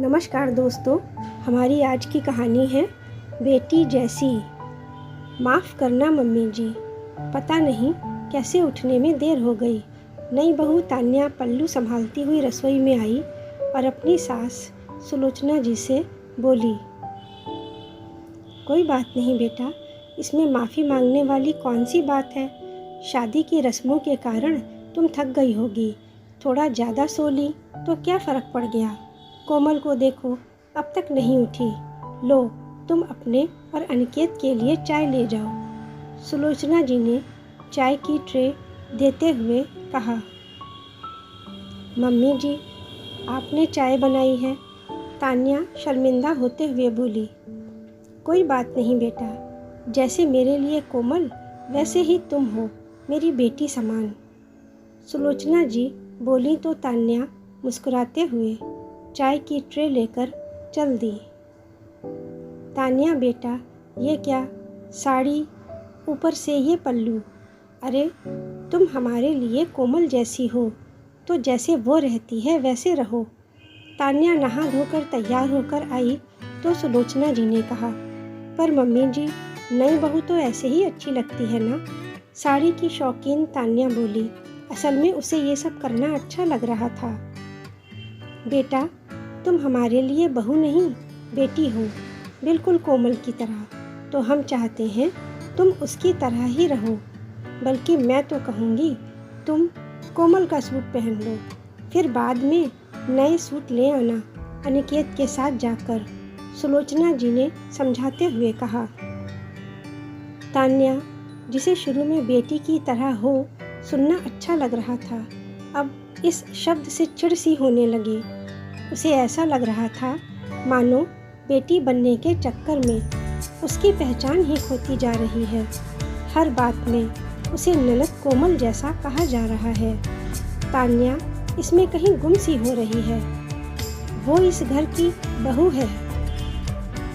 नमस्कार दोस्तों, हमारी आज की कहानी है बेटी जैसी। माफ़ करना मम्मी जी, पता नहीं कैसे उठने में देर हो गई। नई बहू तान्या पल्लू संभालती हुई रसोई में आई और अपनी सास सुलोचना जी से बोली, कोई बात नहीं बेटा, इसमें माफ़ी मांगने वाली कौन सी बात है। शादी की रस्मों के कारण तुम थक गई होगी, थोड़ा ज़्यादा सो ली तो क्या फ़र्क पड़ गया। कोमल को देखो, अब तक नहीं उठी। लो, तुम अपने और अनिकेत के लिए चाय ले जाओ। सुलोचना जी ने चाय की ट्रे देते हुए कहा। मम्मी जी, आपने चाय बनाई है, तान्या शर्मिंदा होते हुए बोली। कोई बात नहीं बेटा, जैसे मेरे लिए कोमल वैसे ही तुम हो मेरी बेटी समान। सुलोचना जी बोली तो तान्या मुस्कुराते हुए चाय की ट्रे लेकर चल दी। तान्या बेटा, ये क्या साड़ी, ऊपर से ये पल्लू। अरे तुम हमारे लिए कोमल जैसी हो तो जैसे वो रहती है वैसे रहो। तान्या नहा धोकर तैयार होकर आई तो सुलोचना जी ने कहा, पर मम्मी जी, नई बहू तो ऐसे ही अच्छी लगती है ना। साड़ी की शौकीन तान्या बोली। असल में उसे ये सब करना अच्छा लग रहा था। बेटा, तुम हमारे लिए बहू नहीं बेटी हो, बिल्कुल कोमल की तरह। तो हम चाहते हैं तुम उसकी तरह ही रहो। बल्कि मैं तो कहूँगी तुम कोमल का सूट पहन लो, फिर बाद में नए सूट ले आना अनिकेत के साथ जाकर। सुलोचना जी ने समझाते हुए कहा। तान्या, जिसे शुरू में बेटी की तरह हो सुनना अच्छा लग रहा था, अब इस शब्द से चिढ़ सी होने लगी। उसे ऐसा लग रहा था मानो बेटी बनने के चक्कर में उसकी पहचान ही खोती जा रही है। हर बात में उसे ननद कोमल जैसा कहा जा रहा है। तान्या इसमें कहीं गुम सी हो रही है। वो इस घर की बहू है।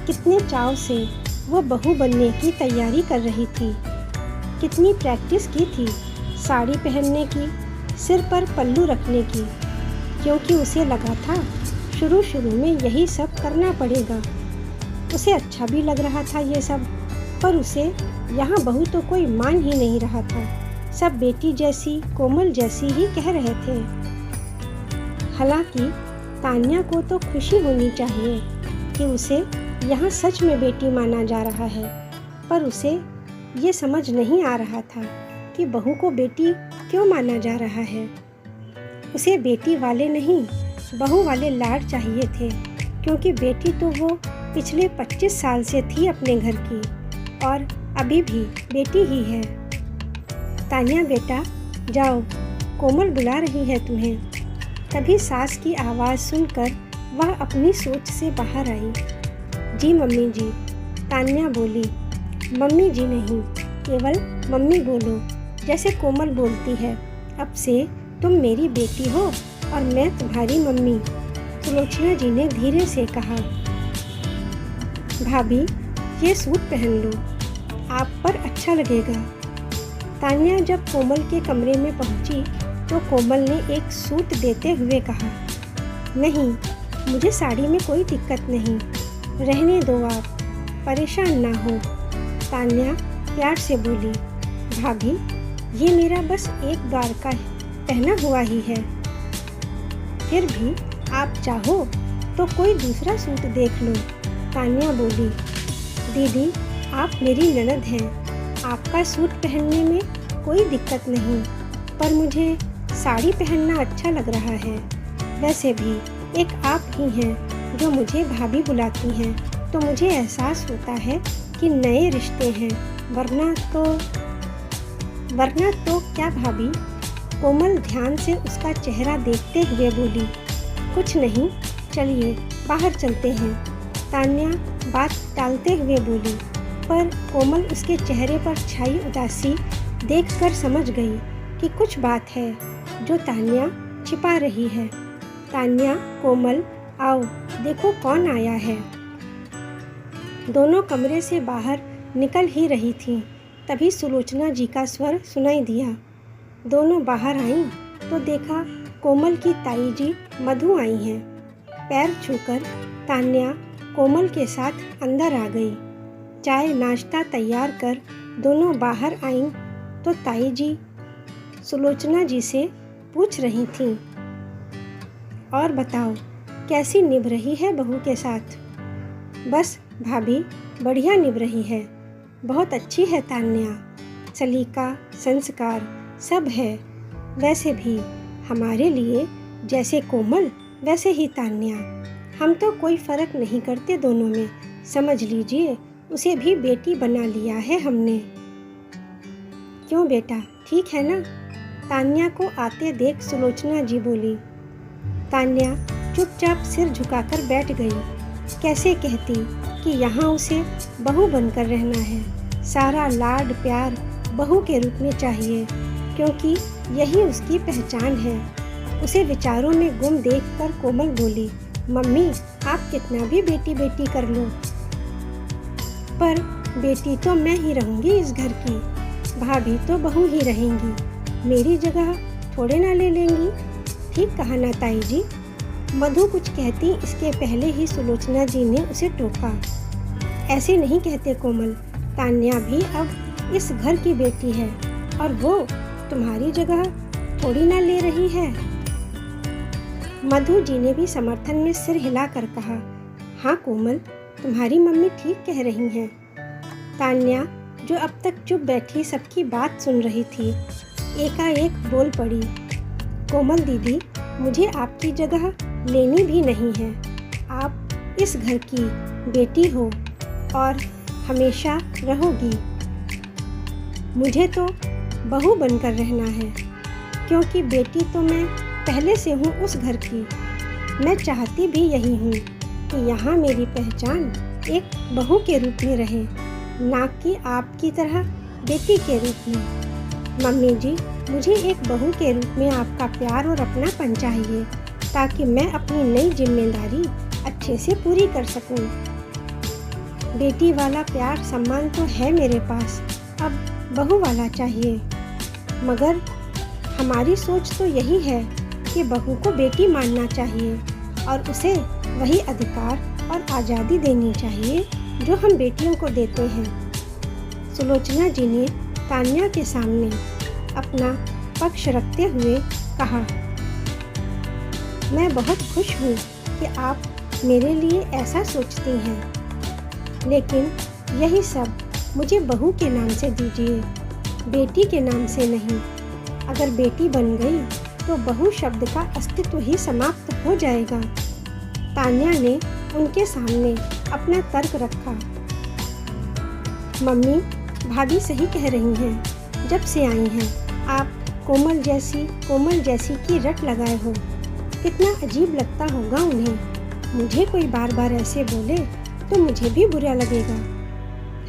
कितने चाव से वो बहू बनने की तैयारी कर रही थी, कितनी प्रैक्टिस की थी साड़ी पहनने की, सिर पर पल्लू रखने की, क्योंकि उसे लगा था शुरू में यही सब करना पड़ेगा। उसे अच्छा भी लग रहा था ये सब, पर उसे यहाँ बहू तो कोई मान ही नहीं रहा था। सब बेटी जैसी, कोमल जैसी ही कह रहे थे। हालांकि तान्या को तो खुशी होनी चाहिए कि उसे यहाँ सच में बेटी माना जा रहा है, पर उसे ये समझ नहीं आ रहा था कि बहू को बेटी क्यों माना जा रहा है। उसे बेटी वाले नहीं, बहू वाले लाड चाहिए थे, क्योंकि बेटी तो वो पिछले 25 साल से थी अपने घर की और अभी भी बेटी ही है। तान्या बेटा, जाओ, कोमल बुला रही है तुम्हें। तभी सास की आवाज़ सुनकर वह अपनी सोच से बाहर आई। जी मम्मी जी, तान्या बोली। मम्मी जी नहीं, केवल मम्मी बोलो, जैसे कोमल बोलती है। अब से तुम मेरी बेटी हो और मैं तुम्हारी मम्मी। सुलोचना जी ने धीरे से कहा। भाभी, ये सूट पहन लो, आप पर अच्छा लगेगा। तान्या जब कोमल के कमरे में पहुंची तो कोमल ने एक सूट देते हुए कहा, नहीं, मुझे साड़ी में कोई दिक्कत नहीं, रहने दो, आप परेशान ना हो। तान्या प्यार से बोली। भाभी, ये मेरा बस एक बार का पहना हुआ ही है, फिर भी आप चाहो तो कोई दूसरा सूट देख लो। तान्या बोली। दीदी, आप मेरी ननद हैं, आपका सूट पहनने में कोई दिक्कत नहीं, पर मुझे साड़ी पहनना अच्छा लग रहा है। वैसे भी एक आप ही हैं जो मुझे भाभी बुलाती हैं, तो मुझे एहसास होता है कि नए रिश्ते हैं, वरना तो क्या भाभी। कोमल ध्यान से उसका चेहरा देखते हुए बोली। कुछ नहीं, चलिए बाहर चलते हैं। तान्या बात टालते हुए बोली, पर कोमल उसके चेहरे पर छाई उदासी देखकर समझ गई कि कुछ बात है जो तान्या छिपा रही है। तान्या, कोमल, आओ देखो कौन आया है। दोनों कमरे से बाहर निकल ही रही थीं, तभी सुलोचना जी का स्वर सुनाई दिया। दोनों बाहर आईं तो देखा कोमल की ताई जी मधु आई हैं। पैर छूकर तान्या कोमल के साथ अंदर आ गई। चाय नाश्ता तैयार कर दोनों बाहर आईं तो ताई जी सुलोचना जी से पूछ रही थीं, और बताओ कैसी निभ रही है बहू के साथ? बस भाभी बढ़िया निभ रही है, बहुत अच्छी है तान्या, सलीका संस्कार सब है। वैसे भी हमारे लिए जैसे कोमल वैसे ही तान्या, हम तो कोई फ़र्क नहीं करते दोनों में, समझ लीजिए उसे भी बेटी बना लिया है हमने। क्यों बेटा, ठीक है ना? तान्या को आते देख सुलोचना जी बोली। तान्या चुपचाप सिर झुकाकर बैठ गई। कैसे कहती कि यहाँ उसे बहू बनकर रहना है, सारा लाड प्यार बहू के रूप में चाहिए, क्योंकि यही उसकी पहचान है। उसे विचारों में गुम देखकर कोमल बोली, मम्मी आप कितना भी बेटी बेटी कर लो, पर बेटी तो मैं ही रहूँगी इस घर की, भाभी तो बहू ही रहेंगी, मेरी जगह थोड़े ना ले लेंगी। ठीक कहा ना ताई जी? मधु कुछ कहती इसके पहले ही सुलोचना जी ने उसे टोका। ऐसे नहीं कहते कोमल, तान्या भी अब इस घर की बेटी है और वो तुम्हारी जगह थोड़ी ना ले रही है। मधु जी ने भी समर्थन में सिर हिलाकर कहा, हाँ कोमल तुम्हारी मम्मी ठीक कह रही हैं। तान्या जो अब तक चुप बैठी सबकी बात सुन रही थी, एकाएक बोल पड़ी, कोमल दीदी मुझे आपकी जगह लेनी भी नहीं है, आप इस घर की बेटी हो और हमेशा रहोगी। मुझे तो बहू बनकर रहना है, क्योंकि बेटी तो मैं पहले से हूँ उस घर की। मैं चाहती भी यही हूँ कि यहाँ मेरी पहचान एक बहू के रूप में रहे, ना कि आपकी तरह बेटी के रूप में। मम्मी जी मुझे एक बहू के रूप में आपका प्यार और अपनापन चाहिए, ताकि मैं अपनी नई जिम्मेदारी अच्छे से पूरी कर सकूं। बेटी वाला प्यार सम्मान तो है मेरे पास, अब बहू वाला चाहिए। मगर हमारी सोच तो यही है कि बहू को बेटी मानना चाहिए और उसे वही अधिकार और आज़ादी देनी चाहिए जो हम बेटियों को देते हैं। सुलोचना जी ने तान्या के सामने अपना पक्ष रखते हुए कहा, मैं बहुत खुश हूँ कि आप मेरे लिए ऐसा सोचती हैं, लेकिन यही सब मुझे बहू के नाम से दीजिए, बेटी के नाम से नहीं। अगर बेटी बन गई तो बहू शब्द का अस्तित्व ही समाप्त हो जाएगा। तान्या ने उनके सामने अपना तर्क रखा। मम्मी भाभी सही कह रही हैं, जब से आई हैं आप कोमल जैसी की रट लगाए हो। कितना अजीब लगता होगा उन्हें, मुझे कोई बार बार ऐसे बोले तो मुझे भी बुरा लगेगा।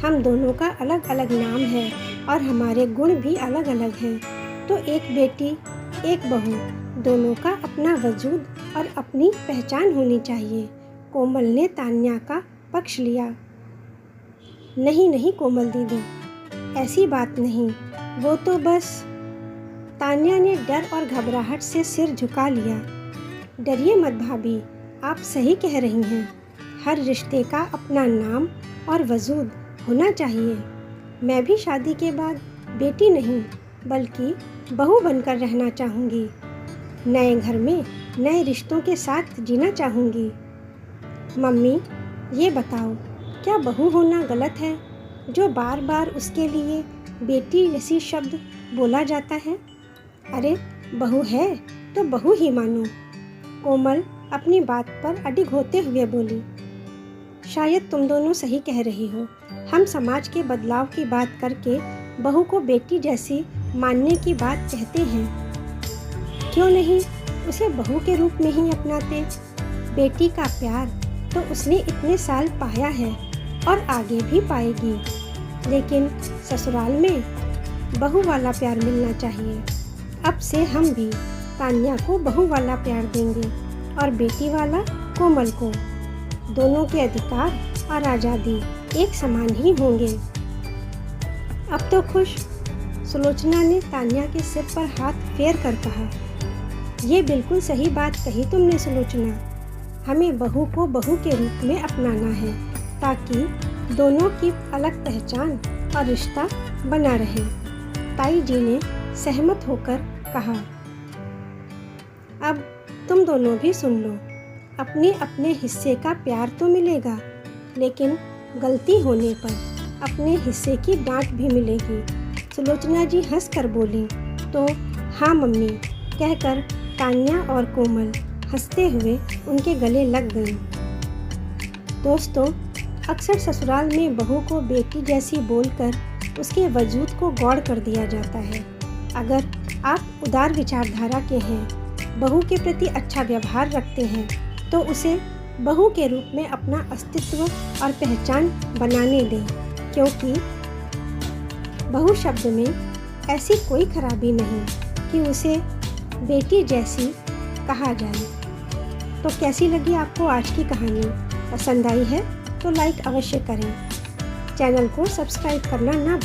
हम दोनों का अलग अलग नाम है और हमारे गुण भी अलग अलग हैं, तो एक बेटी एक बहू दोनों का अपना वजूद और अपनी पहचान होनी चाहिए। कोमल ने तान्या का पक्ष लिया। नहीं कोमल दीदी, ऐसी बात नहीं, वो तो बस। तान्या ने डर और घबराहट से सिर झुका लिया। डरिए मत भाभी, आप सही कह रही हैं, हर रिश्ते का अपना नाम और वजूद होना चाहिए। मैं भी शादी के बाद बेटी नहीं बल्कि बहू बनकर रहना चाहूँगी, नए घर में नए रिश्तों के साथ जीना चाहूँगी। मम्मी ये बताओ, क्या बहू होना गलत है जो बार बार उसके लिए बेटी जैसी शब्द बोला जाता है? अरे बहू है तो बहू ही मानो। कोमल अपनी बात पर अडिग होते हुए बोली, शायद तुम दोनों सही कह रही हो। हम समाज के बदलाव की बात करके बहू को बेटी जैसी मानने की बात कहते हैं, क्यों नहीं उसे बहू के रूप में ही अपनाते। बेटी का प्यार तो उसने इतने साल पाया है और आगे भी पाएगी, लेकिन ससुराल में बहू वाला प्यार मिलना चाहिए। अब से हम भी तान्या को बहू वाला प्यार देंगे और बेटी वाला कोमल को। दोनों के अधिकार और आज़ादी एक समान ही होंगे। अब तो खुश? सुलोचना ने तान्या के सिर पर हाथ फेर कर कहा, ये बिल्कुल सही बात कही तुमने सुलोचना। हमें बहू को बहू के रूप में अपनाना है ताकि दोनों की अलग पहचान और रिश्ता बना रहे। ताई जी ने सहमत होकर कहा, अब तुम दोनों भी सुन लो। अपने अपने हिस्से का प्यार तो मिलेगा, लेकिन गलती होने पर अपने हिस्से की डांट भी मिलेगी। सुलोचना जी हंसकर बोली तो हाँ मम्मी कहकर तान्या और कोमल हंसते हुए उनके गले लग गईं। दोस्तों, अक्सर ससुराल में बहू को बेटी जैसी बोलकर उसके वजूद को गौड़ कर दिया जाता है। अगर आप उदार विचारधारा के हैं, बहू के प्रति अच्छा व्यवहार रखते हैं, तो उसे बहू के रूप में अपना अस्तित्व और पहचान बनाने दें, क्योंकि बहू शब्द में ऐसी कोई खराबी नहीं कि उसे बेटी जैसी कहा जाए। तो कैसी लगी आपको आज की कहानी? पसंद आई है तो लाइक अवश्य करें। चैनल को सब्सक्राइब करना ना